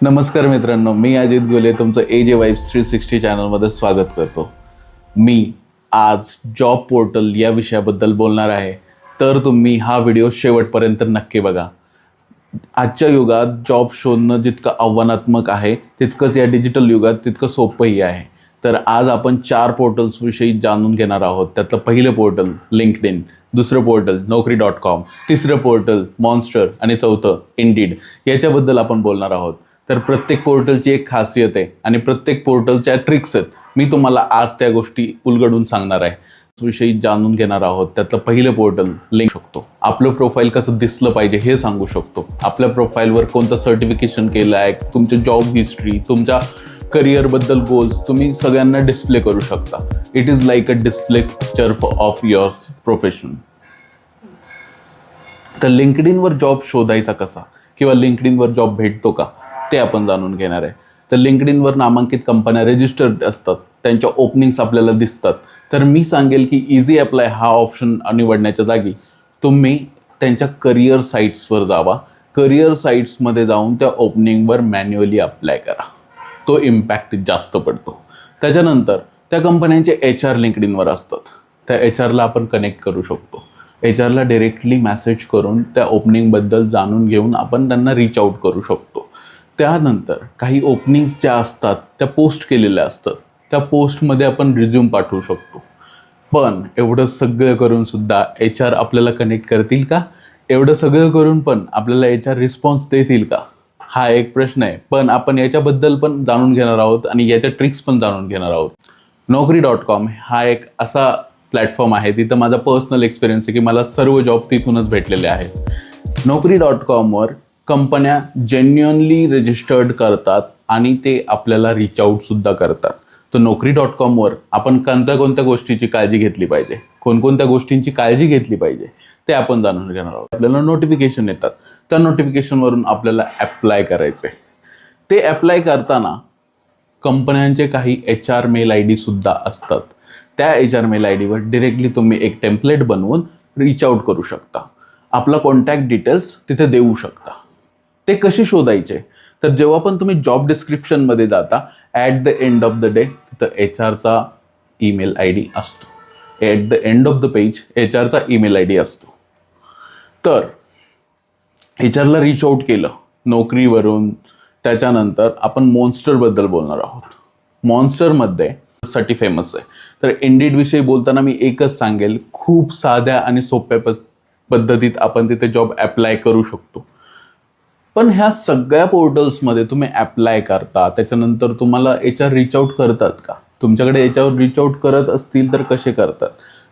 नमस्कार मित्रांनो, मी अजित गोले तुमचं AJ Vibes 360 चॅनलमध्ये स्वागत करतो. मी आज जॉब पोर्टल या विषयाबद्दल बोलणार आहे, तर तुम्ही हा व्हिडिओ शेवटपर्यंत नक्की बघा. आजच्या युगात जॉब शोधणं जितकं आव्हानात्मक आहे, तितकंच या डिजिटल युगात तितकं सोपंही आहे. तर आज आपण 4 पोर्टल्सविषयी जाणून घेणार आहोत. त्यातलं पहिलं पोर्टल लिंक्डइन, दुसरं पोर्टल Naukri.com, तिसरं पोर्टल मॉन्स्टर आणि चौथं इंडीड. याच्याबद्दल आपण बोलणार आहोत. तर प्रत्येक पोर्टलची एक खासियत आहे आणि प्रत्येक पोर्टलच्या ट्रिक्स आहेत. मी तुम्हाला आज त्या गोष्टी उलगडून सांगणार आहे, विषयी जाणून घेणार आहोत. त्यातलं पहिलं पोर्टल लिंक शकतो. आपलं प्रोफाईल कसं दिसलं पाहिजे हे सांगू शकतो. आपल्या प्रोफाईलवर कोणतं सर्टिफिकेशन केलं आहे, तुमचं जॉब हिस्ट्री, तुमच्या करिअरबद्दल गोल्स तुम्ही सगळ्यांना डिस्प्ले करू शकता. It is like a display picture of your profession. तर लिंक्डइनवर जॉब शोधायचा कसा किंवा लिंक्डइनवर जॉब भेटतो का ते आपण जाणून घेणार आहे. तर लिंक्डइनवर नामांकित कंपन्या रजिस्टर्ड असतात, त्यांच्या ओपनिंग्स आपल्याला दिसतात. तर मी सांगेल की इझी अप्लाय हा ऑप्शन निवडण्याच्या जागी तुम्ही त्यांच्या करिअर साईट्सवर जावा. करिअर साईट्समध्ये जाऊन त्या ओपनिंगवर मॅन्युअली अप्लाय करा, तो इम्पॅक्ट जास्त पडतो. त्याच्यानंतर त्या कंपन्यांचे HR लिंक्डइनवर असतात. त्या HRला आपण कनेक्ट करू शकतो. HRला डायरेक्टली मेसेज करून त्या ओपनिंगबद्दल जाणून घेऊन आपण त्यांना रीच आऊट करू शकतो. त्यानंतर काही ओपनिंग्स ज्या असतात त्या पोस्ट केलेल्या असतात, त्या पोस्टमध्ये आपण रिझ्यूम पाठवू शकतो. पण एवढं सगळं करून सुद्धा HR आपल्याला कनेक्ट करतील का? एवढं सगळं करून पण आपल्याला HR रिस्पॉन्स देतील का? हा एक प्रश्न आहे. पण आपण याच्याबद्दल पण जाणून घेणार आहोत आणि याच्या ट्रिक्स पण जाणून घेणार आहोत. Naukri.com हा एक असा प्लॅटफॉर्म आहे, तिथं माझा पर्सनल एक्सपिरियन्स आहे की मला सर्व जॉब तिथूनच भेटलेले आहेत. Naukri.comवर कंपन्या जेन्युअनली रजिस्टर्ड करतात आणि ते आपल्याला रीच आऊटसुद्धा करतात. तर Naukri.comवर आपण कोणत्या गोष्टीची काळजी घेतली पाहिजे, कोणकोणत्या गोष्टींची काळजी घेतली पाहिजे ते आपण जाणून घेणार आहोत. आपल्याला नोटिफिकेशन येतात, त्या नोटिफिकेशनवरून आपल्याला ॲप्लाय करायचं आहे. ते ॲप्लाय करताना कंपन्यांचे काही HR मेल ID सुद्धा असतात. त्या HR मेल IDवर डिरेक्टली तुम्ही एक टेम्पलेट बनवून रीच आऊट करू शकता. आपला कॉन्टॅक्ट डिटेल्स तिथे देऊ शकता. ते कसे शोधायचे? तर जेव्हा पण तुम्ही जॉब डिस्क्रिप्शनमध्ये जाता, at the end of the day तिथं HRचा ईमेल ID असतो. At the end of the page HRचा ईमेल ID असतो. तर HRला रीच आऊट केलं नोकरीवरून. त्याच्यानंतर आपण मॉन्स्टरबद्दल बोलणार आहोत. मॉन्स्टरमध्ये साठी फेमस आहे. तर इंडीडविषयी बोलताना मी एकच सांगेल, खूप साध्या आणि सोप्या पद्धतीत आपण तिथे जॉब ॲप्लाय करू शकतो. पण ह्या सगळ्या पोर्टल्समध्ये तुम्ही ॲप्लाय करता, त्याच्यानंतर तुम्हाला HR रीच आऊट करतात का? तुमच्याकडे HR रीच आऊट करत असतील तर कसे करतात,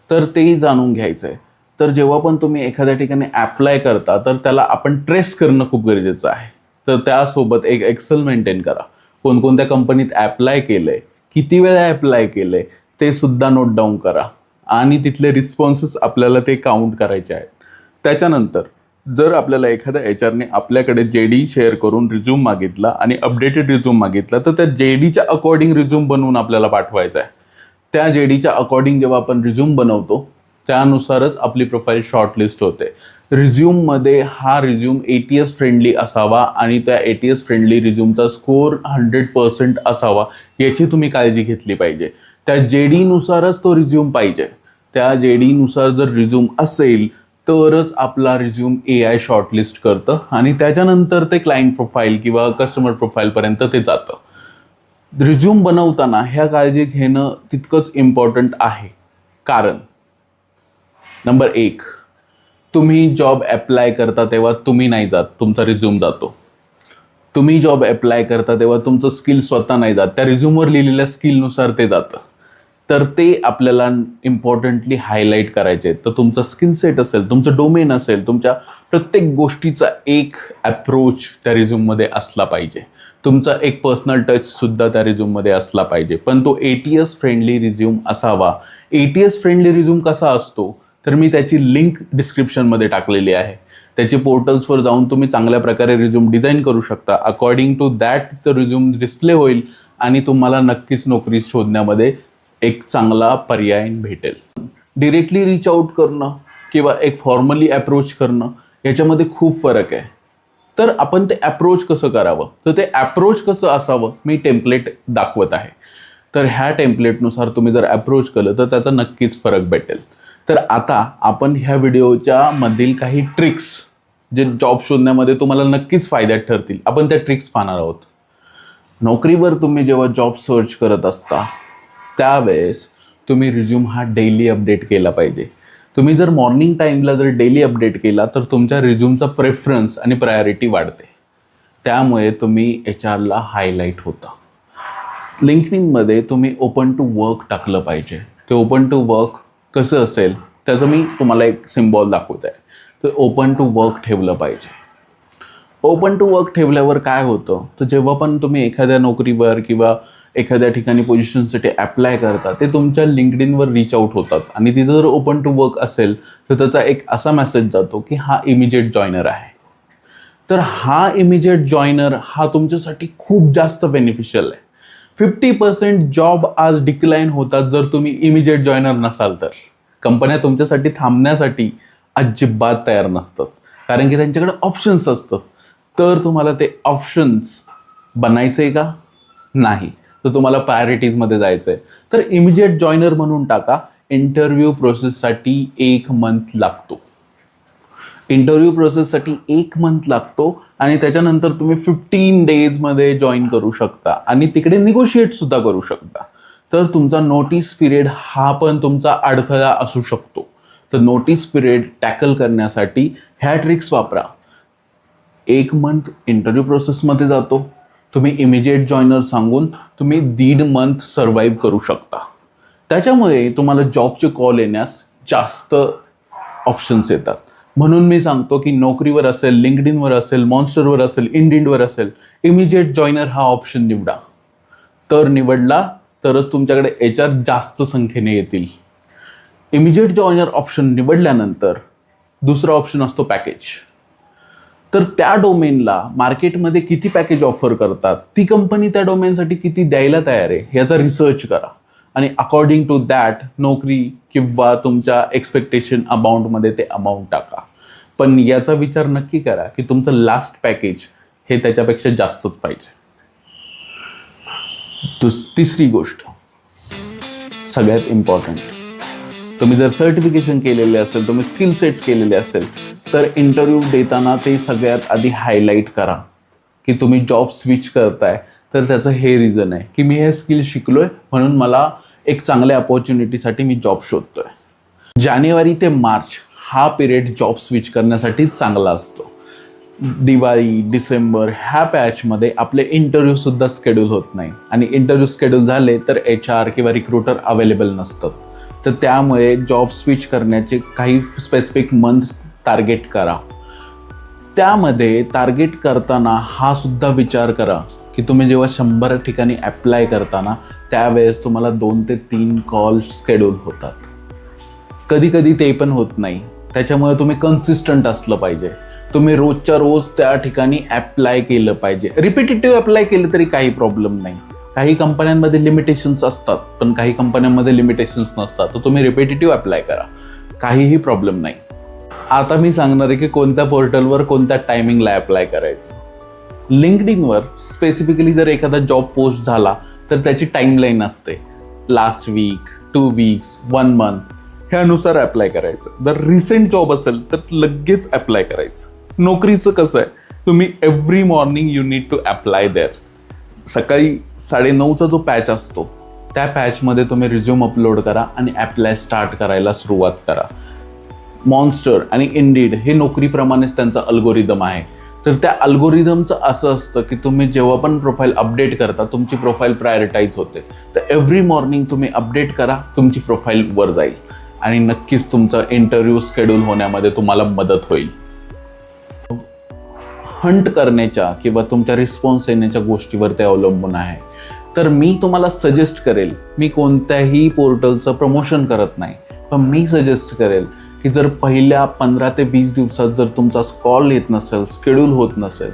तर तेही जाणून घ्यायचं आहे. तर जेव्हा पण तुम्ही एखाद्या ठिकाणी ॲप्लाय करता तर त्याला आपण ट्रेस करणं खूप गरजेचं आहे. तर त्यासोबत एक एक्सेल मेंटेन करा. कोणकोणत्या कंपनीत ॲप्लाय केलं आहे, किती वेळा ॲप्लाय केलं आहे ते सुद्धा नोट डाऊन करा आणि तिथले रिस्पॉन्सेस आपल्याला ते काउंट करायचे आहेत. त्याच्यानंतर जर आपल्याला एखाद्या HRने आपल्याकडे JD शेअर करून रिझ्यूम मागितला आणि अपडेटेड रिझ्यूम मागितला, तर त्या JDच्या अकॉर्डिंग रिझ्यूम बनवून आपल्याला पाठवायचा आहे. त्या JDच्या अकॉर्डिंग जेव्हा आपण रिझ्यूम बनवतो त्यानुसारच आपली प्रोफाईल शॉर्टलिस्ट होते. रिझ्यूममध्ये हा रिझ्यूम ATS फ्रेंडली असावा आणि त्या ATS फ्रेंडली रिझ्यूमचा स्कोर 100% असावा, याची तुम्ही काळजी घेतली पाहिजे. त्या JDनुसारच तो रिझ्यूम पाहिजे. त्या JDनुसार जर रिझ्यूम असेल तरच आपला रिझ्यूम AI शॉर्टलिस्ट करतं आणि त्याच्यानंतर ते क्लायंट प्रोफाईल किंवा कस्टमर प्रोफाईलपर्यंत ते जातं. रिझ्यूम बनवताना ह्या काळजी घेणं तितकंच इम्पॉर्टंट आहे. कारण नंबर 1, तुम्ही जॉब ॲप्लाय करता तेव्हा तुम्ही नाही जात, तुमचा रिझ्यूम जातो. तुम्ही जॉब ॲप्लाय करता तेव्हा तुमचं स्किल स्वतः नाही जात, त्या रिझ्यूमवर लिहिलेल्या स्किलनुसार ते जातं. तर ते आपल्याला इम्पॉर्टंटली हायलाईट करायचे. तर तुमचा स्किल सेट असेल, तुमचं डोमेन असेल, तुमच्या प्रत्येक गोष्टीचा एक अप्रोच त्या रिझ्यूममध्ये असला पाहिजे. तुमचा एक पर्सनल टचसुद्धा त्या रिझ्यूममध्ये असला पाहिजे. पण तो ATS फ्रेंडली रिझ्यूम असावा. ATS फ्रेंडली रिझ्यूम कसा असतो तर मी त्याची लिंक डिस्क्रिप्शनमध्ये टाकलेली आहे. त्याची पोर्टल्सवर जाऊन तुम्ही चांगल्या प्रकारे रिझ्यूम डिझाईन करू शकता. According to that the resume display होईल आणि तुम्हाला नक्कीच नोकरी शोधण्यामध्ये एक चांगला पर्याय भेटेल. डिरेक्टली रीच आऊट करणं किंवा एक फॉर्मली अप्रोच करणं याच्यामध्ये खूप फरक आहे. तर आपण ते अप्रोच कसं करावं, तर ते अप्रोच कसं असावं मी टेम्पलेट दाखवत आहे. तर ह्या टेम्पलेटनुसार तुम्ही जर अप्रोच केलं तर त्याचा नक्कीच फरक भेटेल. तर आता आपण ह्या व्हिडिओच्या मधील काही ट्रिक्स जे जॉब शोधण्यामध्ये तुम्हाला नक्कीच फायद्यात ठरतील, आपण त्या ट्रिक्स पाहणार आहोत. नोकरीवर तुम्ही जेव्हा जॉब सर्च करत असता त्यावेळेस तुम्ही रिझ्यूम हा डेली अपडेट केला पाहिजे. तुम्ही जर मॉर्निंग टाईमला जर डेली अपडेट केला तर तुमच्या रिझ्यूमचा प्रेफरन्स आणि प्रायोरिटी वाढते. त्यामुळे तुम्ही HR ला हायलाईट होता. लिंक्डइनमध्ये तुम्ही ओपन टू वर्क टाकलं पाहिजे. ते ओपन टू वर्क कसं असेल त्याचं मी तुम्हाला एक सिम्बॉल दाखवत आहे. तर ओपन टू वर्क ठेवलं पाहिजे. ओपन टू वर्क ठेवल्यावर काय होतं, तर जेव्हा पण तुम्ही एखाद्या नोकरीवर किंवा एखाद्या ठिकाणी पोझिशनसाठी अप्लाय करता ते तुमच्या लिंक्डइनवर रीच आउट होतात आणि तिथं जर ओपन टू वर्क असेल तर त्याचा एक असा मेसेज जातो की हा इमिजिएट जॉईनर आहे. तर हा इमिजिएट जॉईनर हा तुमच्यासाठी खूप जास्त बेनिफिशियल आहे. 50% जॉब आज डिक्लाइन होतात जर तुम्ही इमिजिएट जॉईनर नसाल तर. कंपन्या तुमच्यासाठी थांबण्यासाठी अजिबात तयार नसतात, कारण की त्यांच्याकडे ऑप्शन्स असतात. तर तुम्हाला ते ऑप्शन्स बनायचे का नाही, तर तुम्हाला प्रायोरिटीजमध्ये जायचं आहे. तर इमिजिएट जॉईनर म्हणून टाका. इंटरव्ह्यू प्रोसेससाठी 1 मंथ लागतो. इंटरव्ह्यू प्रोसेससाठी 1 मंथ लागतो आणि त्याच्यानंतर तुम्ही 15 डेजमध्ये जॉईन करू शकता आणि तिकडे निगोशिएटसुद्धा करू शकता. तर तुमचा नोटीस पिरियड हा पण तुमचा अडथळा असू शकतो. तर नोटीस पिरियड टॅकल करण्यासाठी ह्या ट्रिक्स वापरा. 1 मंथ इंटरव्ह्यू प्रोसेसमध्ये जातो. तुम्ही इमिजिएट जॉईनर सांगून तुम्ही 1.5 मंथ सर्वाईव्ह करू शकता. त्याच्यामुळे तुम्हाला जॉबचे कॉल येण्यास जास्त ऑप्शन्स येतात. म्हणून मी सांगतो की नोकरीवर असेल, लिंक्डइनवर असेल, मॉन्स्टरवर असेल, इंडिडवर असेल, इमिजिएट जॉईनर हा ऑप्शन निवडा. तर निवडला तरच तुमच्याकडे HR जास्त संख्येने येतील. इमिजिएट जॉईनर ऑप्शन निवडल्यानंतर दुसरा ऑप्शन असतो पॅकेज. तर त्या डोमेनला मार्केटमध्ये किती पॅकेज ऑफर करतात, ती कंपनी त्या डोमेनसाठी किती द्यायला तयार आहे याचा रिसर्च करा आणि अकॉर्डिंग टू दॅट नोकरी किंवा तुमच्या एक्सपेक्टेशन अमाऊंटमध्ये ते अमाऊंट टाका. पण याचा विचार नक्की करा की तुमचं लास्ट पॅकेज हे त्याच्यापेक्षा जास्तच पाहिजे. तिसरी गोष्ट सगळ्यात इम्पॉर्टंट, तुम्ही जर सर्टिफिकेशन केलेले असेल, तुम्ही स्किल सेट्स केलेले असेल तर इंटरव्ह्यू देताना ते सगळ्यात आधी हायलाईट करा की तुम्ही जॉब स्विच करताय तर त्याचं हे रिझन आहे की मी हे स्किल शिकलोय म्हणून मला एक चांगल्या अपॉर्च्युनिटीसाठी मी जॉब शोधतोय. जानेवारी ते मार्च हा पिरियड जॉब स्विच करण्यासाठी चांगला असतो. दिवाळी, डिसेंबर ह्या पॅचमध्ये आपले इंटरव्ह्यूसुद्धा शेड्यूल होत नाही आणि इंटरव्ह्यू शेड्यूल झाले तर HR किंवा रिक्रुटर अवेलेबल नसतात. तर त्यामुळे जॉब स्विच करण्याचे काही स्पेसिफिक मंथ टार्गेट करा. त्यामध्ये टार्गेट करताना हा सुद्धा विचार करा की तुम्ही जेव्हा 100 ठिकाणी अप्लाय करताना त्यावेळेस तुम्हाला 2 ते 3 कॉल शेड्यूल होतात. कधी कधी ते पण होत नाही. त्याच्यामुळे तुम्ही कन्सिस्टंट असलं पाहिजे. तुम्ही रोजच्या रोज त्या ठिकाणी अप्लाय केलं पाहिजे. रिपिटेटिव्ह अप्लाय केलं तरी काही प्रॉब्लेम नाही. काही कंपन्यांमध्ये लिमिटेशन्स असतात पण काही कंपन्यांमध्ये लिमिटेशन्स नसतात. तर तुम्ही रिपिटेटिव्ह अप्लाय करा, काहीही प्रॉब्लेम नाही. आता मी सांगणार आहे की कोणत्या पोर्टलवर कोणत्या टायमिंगला अप्लाय करायचं. लिंक्डइनवर स्पेसिफिकली जर एखादा जॉब पोस्ट झाला तर त्याची टाईमलाईन असते. लास्ट वीक, 2 वीक्स, 1 मंथ ह्यानुसार अप्लाय करायचं. जर रिसेंट जॉब असेल तर लगेच अप्लाय करायचं. नोकरीचं कसं आहे, तुम्ही every morning you need to apply there. सकाळी 9:30चा जो पॅच असतो त्या पॅचमध्ये तुम्ही रिझ्यूम अपलोड करा आणि अप्लाय स्टार्ट करायला सुरुवात करा. मॉन्स्टर आणि इंडीड हे नोकरीप्रमाणेच त्यांचा अल्गोरिदम आहे. तर त्या अल्गोरिदमचं असं असतं की तुम्ही जेव्हा पण प्रोफाईल अपडेट करता तुमची प्रोफाईल प्रायोरिटाईज होते. तर एव्हरी मॉर्निंग तुम्ही अपडेट करा, तुमची प्रोफाईल वर जाईल आणि नक्कीच तुमचा इंटरव्ह्यू शेड्यूल होण्यामध्ये तुम्हाला मदत होईल. हंट करण्याच्या किंवा तुमच्या रिस्पॉन्स येण्याच्या गोष्टीवर ते अवलंबून आहे. तर मी तुम्हाला सजेस्ट करेल, मी कोणत्याही पोर्टलचं प्रमोशन करत नाही, पण मी सजेस्ट करेल की जर पहिल्या 15 ते 20 दिवसात जर तुमचा कॉल येत नसेल, शेड्यूल होत नसेल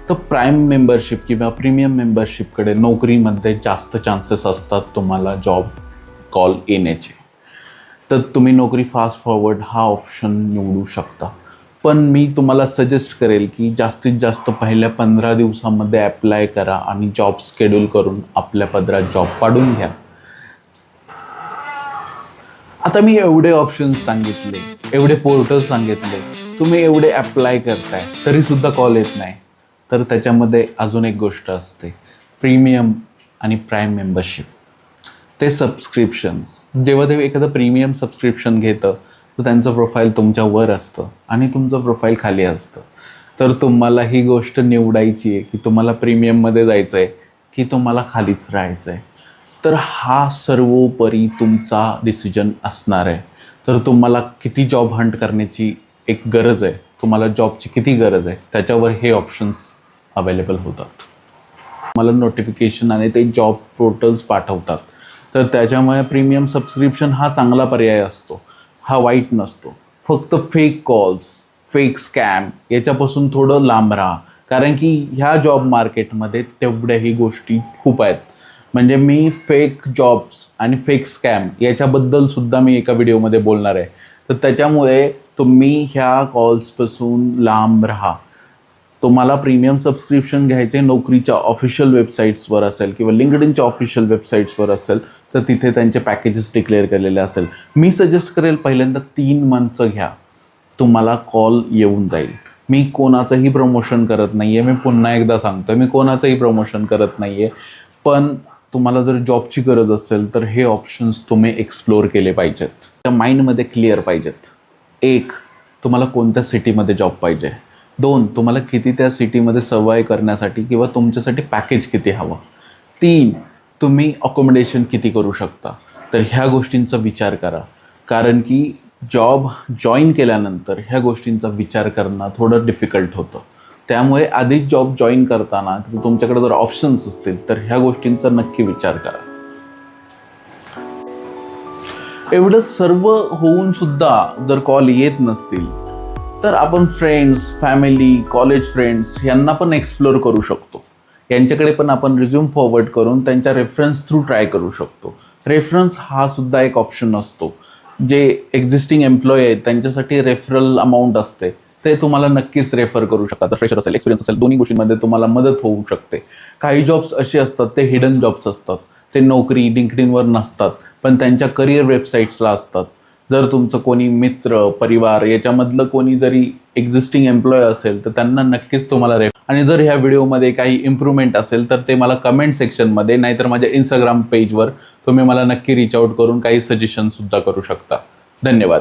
तर प्राईम मेंबरशिप किंवा प्रीमियम मेंबरशिपकडे नोकरीमध्ये जास्त चान्सेस असतात तुम्हाला जॉब कॉल येण्याचे. तर तुम्ही नोकरी फास्ट फॉरवर्ड हा ऑप्शन निवडू शकता. पण मी तुम्हाला सजेस्ट करेल की जास्तीत जास्त पहिल्या 15 दिवसामध्ये ॲप्लाय करा आणि जॉब शेड्यूल करून आपल्या पदरात जॉब पाडून घ्या. आता मी एवढे ऑप्शन्स सांगितले, एवढे पोर्टल सांगितले, तुम्ही एवढे ॲप्लाय करताय तरीसुद्धा कॉल येत नाही, तर त्याच्यामध्ये अजून एक गोष्ट असते, प्रीमियम आणि प्राईम मेंबरशिप. ते सबस्क्रिप्शन्स, जेव्हा ते एखादं प्रीमियम सबस्क्रिप्शन घेतं तर त्यांचं प्रोफाईल तुमच्यावर असतं आणि तुमचं प्रोफाईल खाली असतं. तर तुम्हाला ही गोष्ट निवडायची आहे की तुम्हाला प्रीमियममध्ये जायचं आहे की तुम्हाला खालीच राहायचं आहे. तर हा सर्वोपरी तुमचा डिसिजन असणार आहे. तर तुम्हाला किती जॉब हंट करण्याची एक गरज आहे, तुम्हाला जॉबची किती गरज आहे, त्याच्यावर हे ऑप्शन्स अवेलेबल होतात. मला नोटिफिकेशन आणि ते जॉब पोर्टल्स पाठवतात. तर त्याच्यामुळे प्रीमियम सबस्क्रिप्शन हा चांगला पर्याय असतो, हा वाईट नसतो. फक्त फेक कॉल्स, फेक स्कॅम याच्यापासून थोडं लांब राहा, कारण की ह्या जॉब मार्केटमध्ये तेवढ्याही गोष्टी खूप आहेत. म्हणजे मी फेक जॉब्स आणि फेक स्कॅम याच्याबद्दलसुद्धा मी एका व्हिडिओमध्ये बोलणार आहे. तर त्याच्यामुळे तुम्ही ह्या कॉल्सपासून लांब राहा. तुम्हाला प्रीमियम सबस्क्रिप्शन घ्यायचे नोकरीच्या ऑफिशियल वेबसाईट्सवर असेल किंवा लिंक्डइनच्या ऑफिशियल वेबसाईट्सवर असेल तर तिथे त्यांचे पॅकेजेस डिक्लेअर केलेले असेल. मी सजेस्ट करेल पहिल्यांदा 3 मंथचं घ्या, तुम्हाला कॉल येऊन जाईल. मी कोणाचंही प्रमोशन करत नाही आहे, मी पुन्हा एकदा सांगतो मी कोणाचंही प्रमोशन करत नाही आहे. पण तुम्हाला जर जॉबची गरज असेल तर हे ऑप्शन्स तुम्ही एक्सप्लोअर केले पाहिजेत, त्या माइंडमध्ये क्लिअर पाहिजेत. 1, तुम्हाला कोणत्या सिटीमध्ये जॉब पाहिजे. 2, तुम्हाला किती त्या सिटीमध्ये सर्वाईव्ह करण्यासाठी किंवा तुमच्यासाठी पॅकेज किती हवं. 3, तुम्ही अकोमोडेशन किती करू शकता. तर ह्या गोष्टींचा विचार करा, कारण की जॉब जॉईन केल्यानंतर ह्या गोष्टींचा विचार करणं थोडं डिफिकल्ट होतं. त्यामुळे आधीच जॉब जॉईन करताना तुमच्याकडे जर ऑप्शन्स असतील तर ह्या गोष्टींचा नक्की विचार करा. एवढं सर्व होऊन सुद्धा जर कॉल येत नसतील तर आपण फ्रेंड्स, फॅमिली, कॉलेज फ्रेंड्स यांना पण एक्सप्लोअर करू शकतो. यांच्याकडे पण आपण रिझ्यूम फॉरवर्ड करून त्यांच्या रेफरन्स थ्रू ट्राय करू शकतो. रेफरन्स हा सुद्धा एक ऑप्शन असतो. जे एक्झिस्टिंग एम्प्लॉई आहेत त्यांच्यासाठी रेफरल अमाऊंट असते, ते तुम्हाला नक्कीच रेफर करू शकतात. फ्रेशर असेल, एक्सपिरियन्स असेल, दोन्ही गोष्टींमध्ये तुम्हाला मदत होऊ शकते. काही जॉब्स असे असतात ते हिडन जॉब्स असतात, ते नोकरी लिंक्डइनवर नसतात पण त्यांच्या करिअर वेबसाईट्सला असतात. जर तुमचं कोणी मित्र, परिवार याच्यामधलं कोणी जरी एक्झिस्टिंग एम्प्लॉय असेल तर त्यांना नक्कीच तुम्हाला आणि जर ह्या व्हिडिओमध्ये काही इम्प्रूव्हमेंट असेल तर ते मला कमेंट सेक्शनमध्ये नाहीतर माझ्या इंस्टाग्राम पेजवर तुम्ही मला नक्की रीच आउट करून काही सजेशनसुद्धा करू शकता. धन्यवाद.